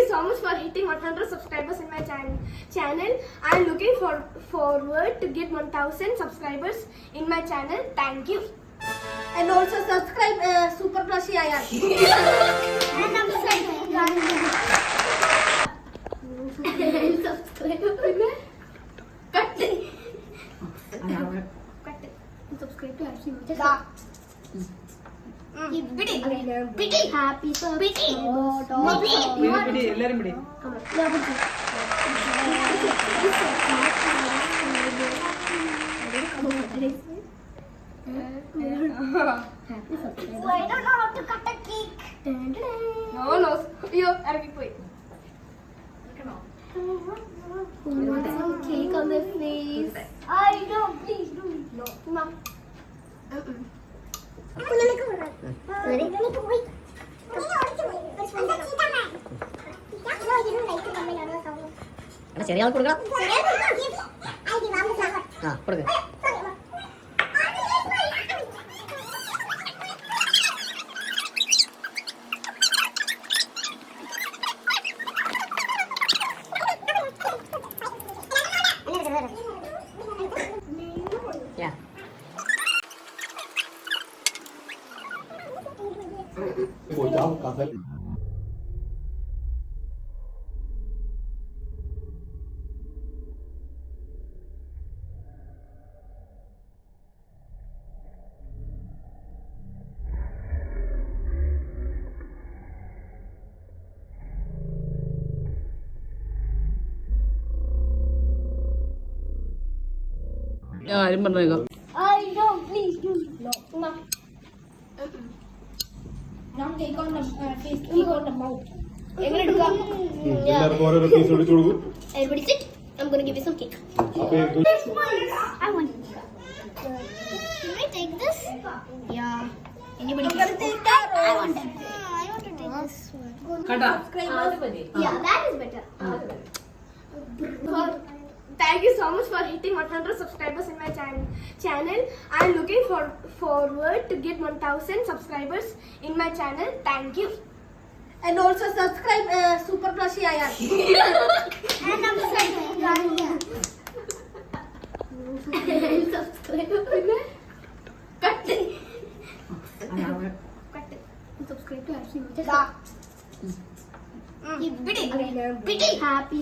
so much for hitting 100 subscribers in my channel. I am looking forward to get 1000 subscribers in my channel. Thank you. And also subscribe Super Plushie IR. And subscribe. Cut. Subscribe to Happy So I don't know how to cut a cake. No. You are going. Who wants some cake on their face? I don't. Please do. No. Mom. ചെറിയ ആൾ കൊടുക്കണം. ആ കൊടുക്ക. Ngồi cháu cà phê. ആരും പറഞ്ഞേക്കാം. I don't. Please do. No. Now take on the face. Take on the mouth. എല്ലാവർക്കും ഓരോ piece ഒഴിച്ചു കൊടുക്കും. Everybody sit. I'm going to give you some cake. I want it. Can I take this? Yeah. Anybody can take that? I want it. I want to take this one. Yeah, that is better. Thank you so much for hitting 100 subscribers in my channel. I am looking forward to get 1000 subscribers in my channel. Thank you. And also subscribe Super Plushie IR. And subscribe. Cut. Subscribe to Happy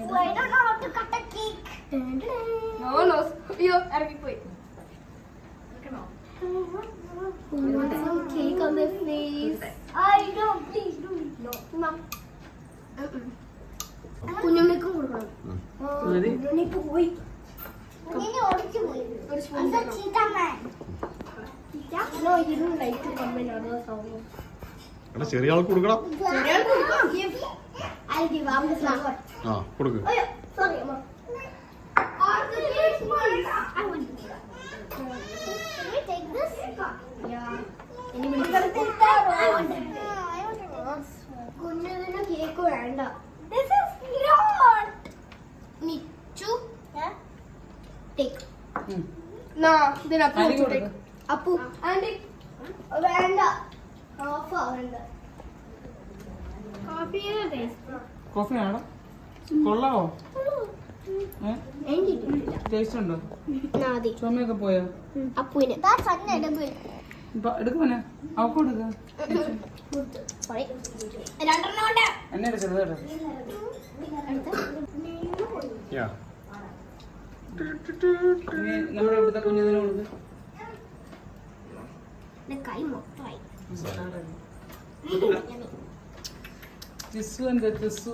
So I don't know how to cut a cake. No. You are going. Who wants some cake on their face? I don't. Please do. No. Mom. കുഞ്ഞമ്മയ്ക്കും കൊടുക്കണം. കുഞ്ഞമ്മയ്ക്ക് പോയി. കുഞ്ഞിനെ ഓടിച്ചു പോയി. No, you don't like to come in other song. എടാ ചെറിയ ആൾക്ക് കൊടുക്കണം. I'll give up the flower. ആ കൊടുക്ക്. Oh yeah, sorry, Mom. Or the this one. I want it. Can I take this? Yeah. Anybody can take that? I want it. I want it. കുഞ്ഞിന് cake വേണ്ട. This is not. Nichu. Yeah. Take. No, then Appu to take. Appu. And വേണ്ട. Half വേണ്ട. Coffee coffee ആണോ? കൊള്ളാവോ? Taste ഉണ്ടോ? ചുമയൊക്കെ പോയോ? അപ്പുവിന് എടുക്കുമോനെ? അവക്ക് കൊടുക്ക. എന്നെ ചെറുതായിട്ട് നമ്മുടെ ഇവിടുത്തെ കുഞ്ഞതിനെ കൊടുക്ക. കൈ മൊത്തമായി. ടിസു എന്താ ടിസു?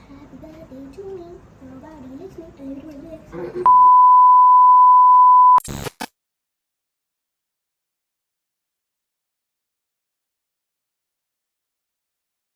Happy birthday to me. Nobody listening.